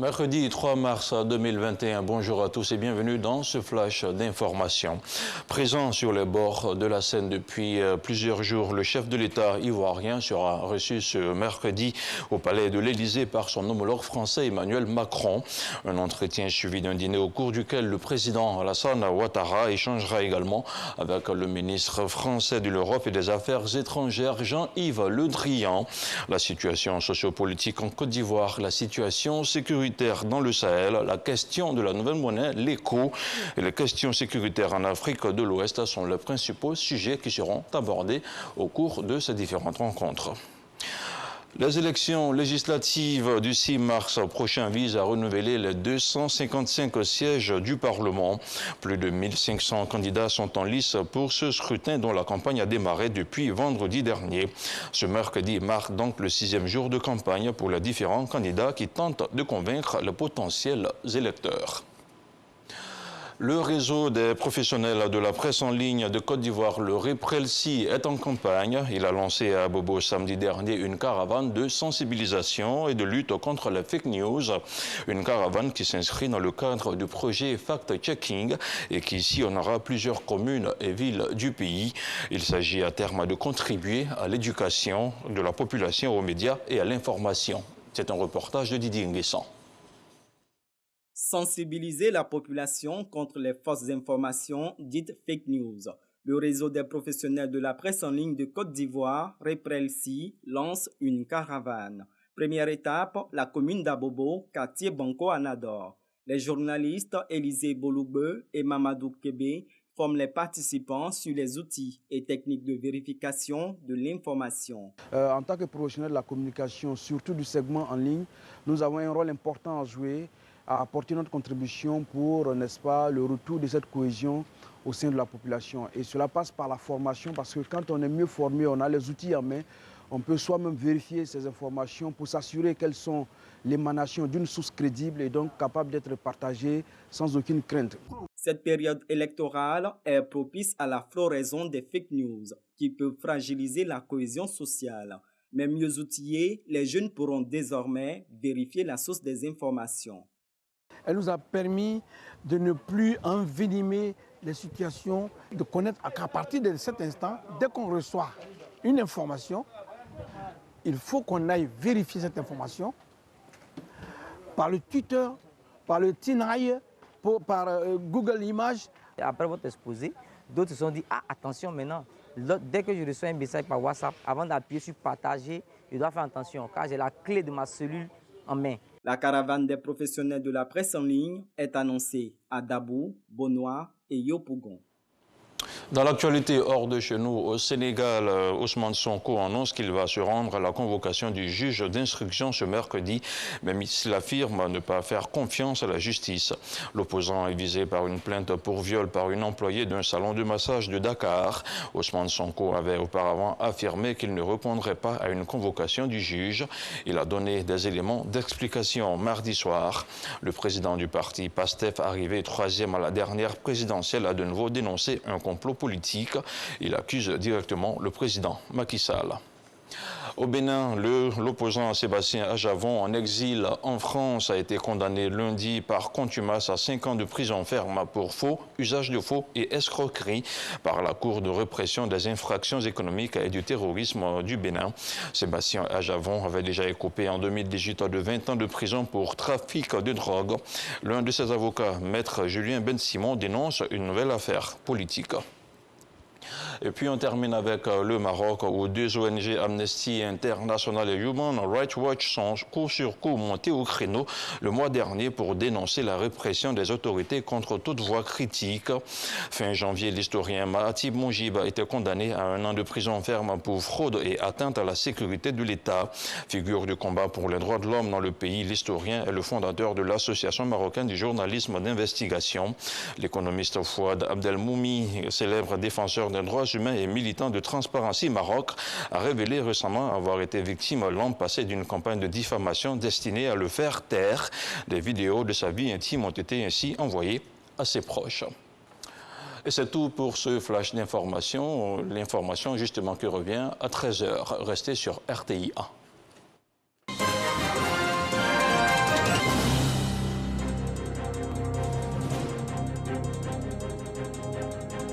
Mercredi 3 mars 2021, bonjour à tous et bienvenue dans ce flash d'information. Présent sur les bords de la Seine depuis plusieurs jours, le chef de l'État ivoirien sera reçu ce mercredi au palais de l'Élysée par son homologue français Emmanuel Macron. Un entretien suivi d'un dîner au cours duquel le président Alassane Ouattara échangera également avec le ministre français de l'Europe et des Affaires étrangères Jean-Yves Le Drian. La situation sociopolitique en Côte d'Ivoire, la situation sécuritaire dans le Sahel, la question de la nouvelle monnaie, l'écho et les questions sécuritaires en Afrique de l'Ouest sont les principaux sujets qui seront abordés au cours de ces différentes rencontres. Les élections législatives du 6 mars prochain visent à renouveler les 255 sièges du Parlement. Plus de 1500 candidats sont en lice pour ce scrutin dont la campagne a démarré depuis vendredi dernier. Ce mercredi marque donc le 6e jour de campagne pour les différents candidats qui tentent de convaincre les potentiels électeurs. Le réseau des professionnels de la presse en ligne de Côte d'Ivoire, le REPRELSI, est en campagne. Il a lancé à Bobo samedi dernier une caravane de sensibilisation et de lutte contre les fake news. Une caravane qui s'inscrit dans le cadre du projet Fact-Checking et qui sillonnera plusieurs communes et villes du pays. Il s'agit à terme de contribuer à l'éducation de la population aux médias et à l'information. C'est un reportage de Didier Nguessan. Sensibiliser la population contre les fausses informations dites fake news. Le réseau des professionnels de la presse en ligne de Côte d'Ivoire, REPRELSI, lance une caravane. Première étape, la commune d'Abobo, quartier Banco-Anador. Les journalistes Élisée Boloube et Mamadou Kébé forment les participants sur les outils et techniques de vérification de l'information. En tant que professionnels de la communication, surtout du segment en ligne, nous avons un rôle important à jouer, à apporter notre contribution pour, n'est-ce pas, le retour de cette cohésion au sein de la population. Et cela passe par la formation, parce que quand on est mieux formé, on a les outils en main, on peut soi-même vérifier ces informations pour s'assurer qu'elles sont l'émanation d'une source crédible et donc capable d'être partagée sans aucune crainte. Cette période électorale est propice à la floraison des fake news qui peuvent fragiliser la cohésion sociale. Mais mieux outillés, les jeunes pourront désormais vérifier la source des informations. Elle nous a permis de ne plus envenimer les situations, de connaître qu'à partir de cet instant, dès qu'on reçoit une information, il faut qu'on aille vérifier cette information par le Twitter, par le Tinaille, par Google Images. Après votre exposé, d'autres se sont dit « Ah, attention maintenant, dès que je reçois un message par WhatsApp, avant d'appuyer sur « Partager », je dois faire attention car j'ai la clé de ma cellule en main. » La caravane des professionnels de la presse en ligne est annoncée à Dabou, Bonois et Yopougon. Dans l'actualité hors de chez nous, au Sénégal, Ousmane Sonko annonce qu'il va se rendre à la convocation du juge d'instruction ce mercredi, même s'il affirme ne pas faire confiance à la justice. L'opposant est visé par une plainte pour viol par une employée d'un salon de massage de Dakar. Ousmane Sonko avait auparavant affirmé qu'il ne répondrait pas à une convocation du juge. Il a donné des éléments d'explication mardi soir. Le président du parti PASTEF, arrivé 3e à la dernière présidentielle, a de nouveau dénoncé un complot politique. Il accuse directement le président Macky Sall. Au Bénin, l'opposant Sébastien Ajavon, en exil en France, a été condamné lundi par contumace à 5 ans de prison ferme pour faux, usage de faux et escroquerie par la Cour de répression des infractions économiques et du terrorisme du Bénin. Sébastien Ajavon avait déjà écopé en 2018 de 20 ans de prison pour trafic de drogue. L'un de ses avocats, maître Julien Ben Simon, dénonce une nouvelle affaire politique. Et puis on termine avec le Maroc où 2 ONG Amnesty International et Human Rights Watch sont coup sur coup montés au créneau le mois dernier pour dénoncer la répression des autorités contre toute voix critique. Fin janvier, l'historien Mahatib Moujib a été condamné à 1 an de prison ferme pour fraude et atteinte à la sécurité de l'État. Figure du combat pour les droits de l'homme dans le pays, l'historien est le fondateur de l'Association marocaine du journalisme d'investigation. L'économiste Fouad Abdelmoumi, célèbre défenseur des droits humains et militant de Transparency Maroc, a révélé récemment avoir été victime l'an passé d'une campagne de diffamation destinée à le faire taire. Des vidéos de sa vie intime ont été ainsi envoyées à ses proches. Et c'est tout pour ce flash d'information. L'information justement qui revient à 13 h. Restez sur RTI 1.